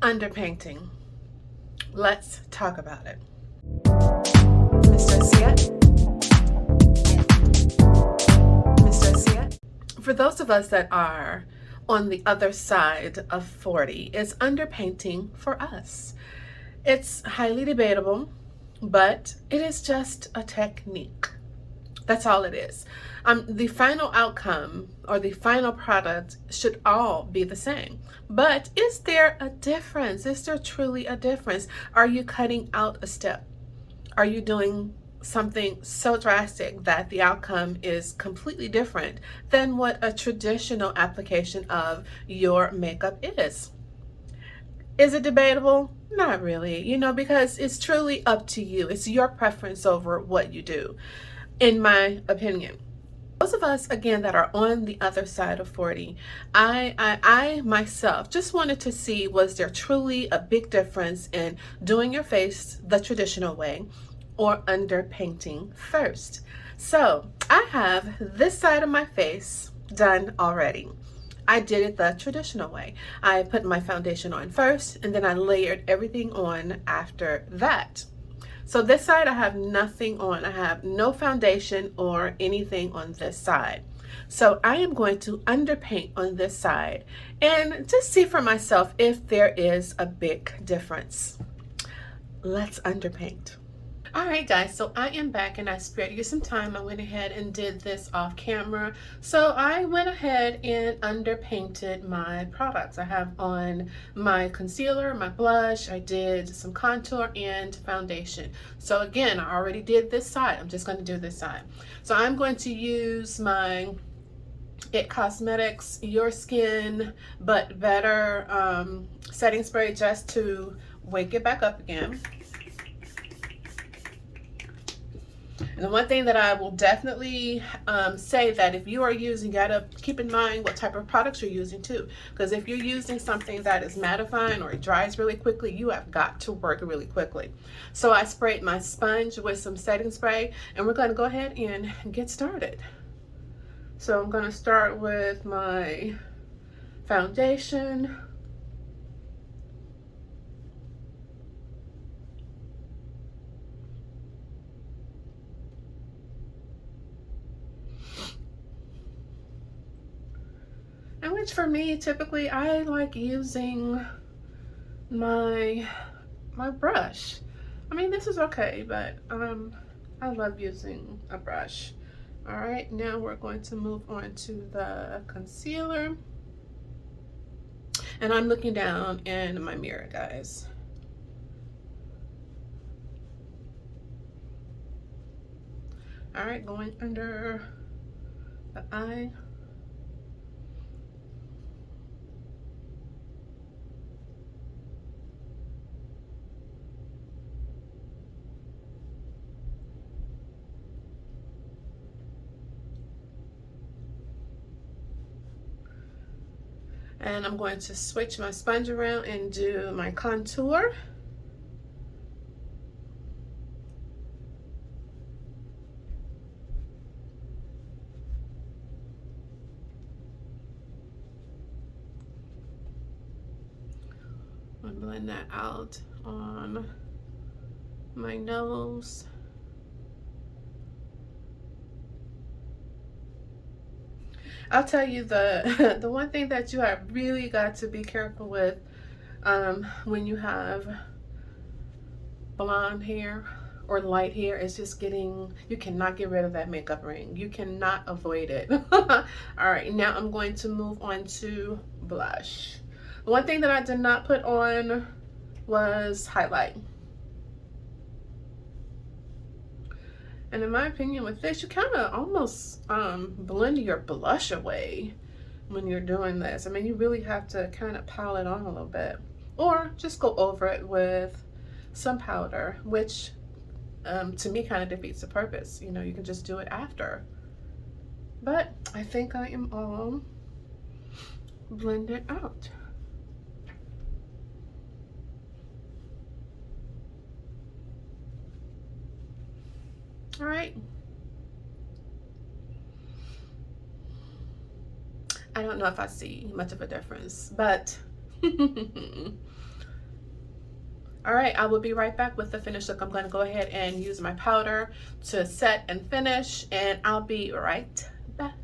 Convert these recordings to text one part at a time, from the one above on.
Underpainting. Let's talk about it. Mr. Siet? Mr. Siet? For those of us that are on the other side of 40, is underpainting for us? It's highly debatable, but it is just a technique. That's all it is. The final outcome or the final product should all be the same. But is there a difference? Is there truly a difference? Are you cutting out a step? Are you doing something so drastic that the outcome is completely different than what a traditional application of your makeup is? Is it debatable? Not really, because it's truly up to you. It's your preference over what you do, in my opinion. Those of us, again, that are on the other side of 40, I myself just wanted to see, was there truly a big difference in doing your face the traditional way or underpainting first? So I have this side of my face done already. I did it the traditional way. I put my foundation on first, and then I layered everything on after that. So this side I have nothing on. I have no foundation or anything on this side. So I am going to underpaint on this side and just see for myself if there is a big difference. Let's underpaint. All right, guys, so I am back and I spared you some time. I went ahead and did this off camera. So I went ahead and underpainted my products. I have on my concealer, my blush, I did some contour and foundation. So again, I already did this side. I'm just going to do this side. So I'm going to use my It Cosmetics Your Skin But Better setting spray just to wake it back up again. And the one thing that I will definitely say that if you are using, you gotta keep in mind what type of products you're using too. Because if you're using something that is mattifying or it dries really quickly, you have got to work really quickly. So I sprayed my sponge with some setting spray, and we're gonna go ahead and get started. So I'm gonna start with my foundation. And which for me, typically I like using my brush. I mean, this is okay, but I love using a brush. All right, now we're going to move on to the concealer. And I'm looking down in my mirror, guys. All right, going under the eye. And I'm going to switch my sponge around and do my contour. I'm gonna blend that out on my nose. I'll tell you the the one thing that you have really got to be careful with when you have blonde hair or light hair is just you cannot get rid of that makeup ring. You cannot avoid it. All right, now I'm going to move on to blush. One thing that I did not put on was highlight. And in my opinion with this, you kind of almost blend your blush away when you're doing this. I mean, you really have to kind of pile it on a little bit. Or just go over it with some powder, which to me kind of defeats the purpose. You know, you can just do it after. But I think I am all blended out. All right. I don't know if I see much of a difference, but All right, I will be right back with the finished look. I'm going to go ahead and use my powder to set and finish, and I'll be right back.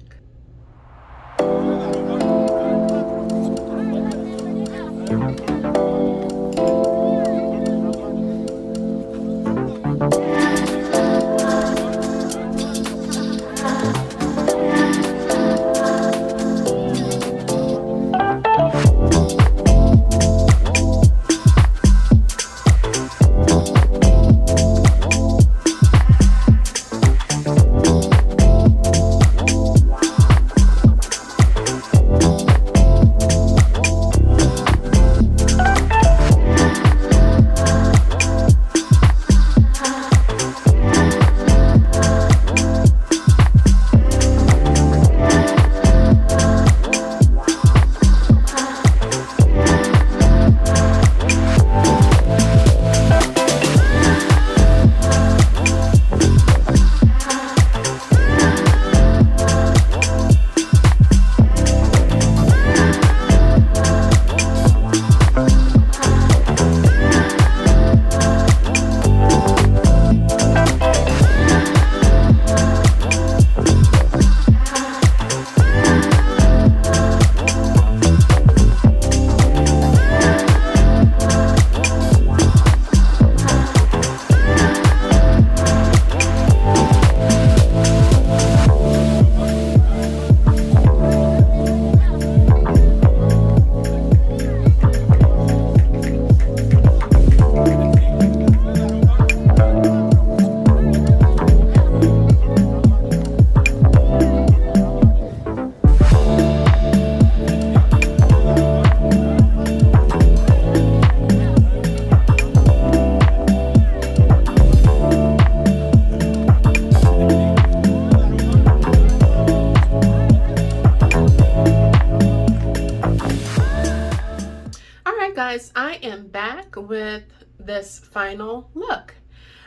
Guys, I am back with this final look.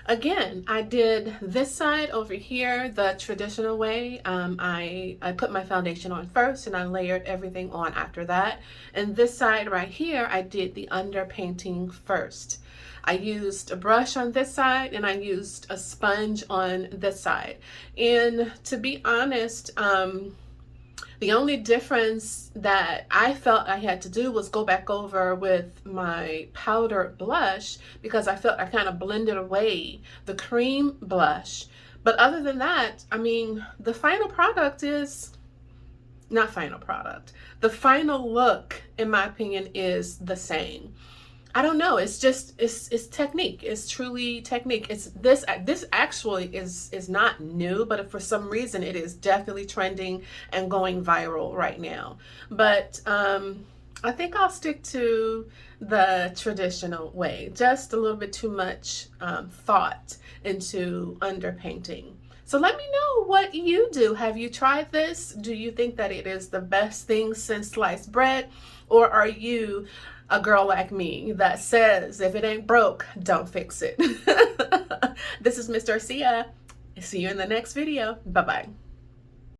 Again, I did this side over here the traditional way. I put my foundation on first and I layered everything on after that. And this side right here, I did the underpainting first. I used a brush on this side and I used a sponge on this side. And to be honest, the only difference that I felt I had to do was go back over with my powder blush because I felt I kind of blended away the cream blush. But other than that, I mean, the final product is not final product. The final look, in my opinion, is the same. I don't know. It's just it's technique. It's truly technique. It's this actually is not new, but for some reason it is definitely trending and going viral right now. But I think I'll stick to the traditional way. Just a little bit too much thought into underpainting. So let me know what you do. Have you tried this? Do you think that it is the best thing since sliced bread? Or are you a girl like me that says if it ain't broke, don't fix it? This is Miss Darcia. See you in the next video. Bye-bye.